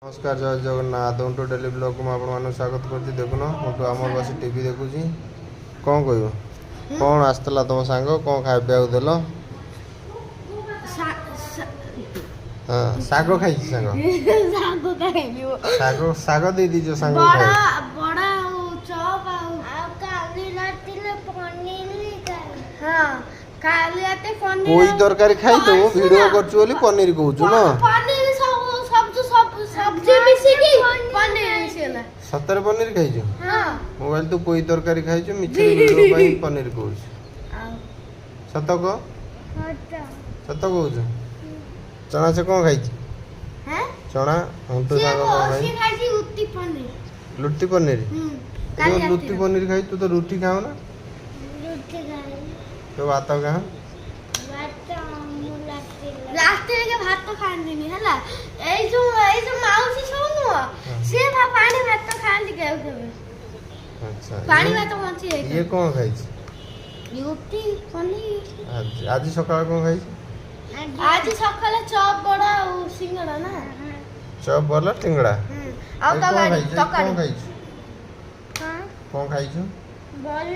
नमस्कार जय Jagannath हुंटू daily blog में आपको स्वागत कर देखुन हुंटू आम बस टीवी देखुँ कौन कह कौन आसला तुम सांग कौन खाया देल हाँ शाग खाई शाग शाग दे दीज सांग कोई तरकारी खाई तो वीडियो कर पनीर कहूँ ना सतर पनीर खाई मोबाइल तू कोई तरकारी खाई मिछे वीडियो पनीर कहूँ सत कह सत कहूँ चना से कौन खाई चना हुंटू सांग कौन खाई लुट्टी पनीर लुट्टी पनीर खाई तू तो रुटी खाओ ना तो भात कहाँ रास्ते के भात तो खाने नहीं है ए जो माउसी सोनु से पानी भात तो खाने के अच्छा पानी भात तो मची है ये कौन खाई रोटी पनीर आज सकाळ कौन खाई आज सकाळे चॉप बड़ा और सिंगड़ा ना चॉप वाला टिंगड़ा और कौन खाई तकारी हां कौन खाई हां कौन खाई बोल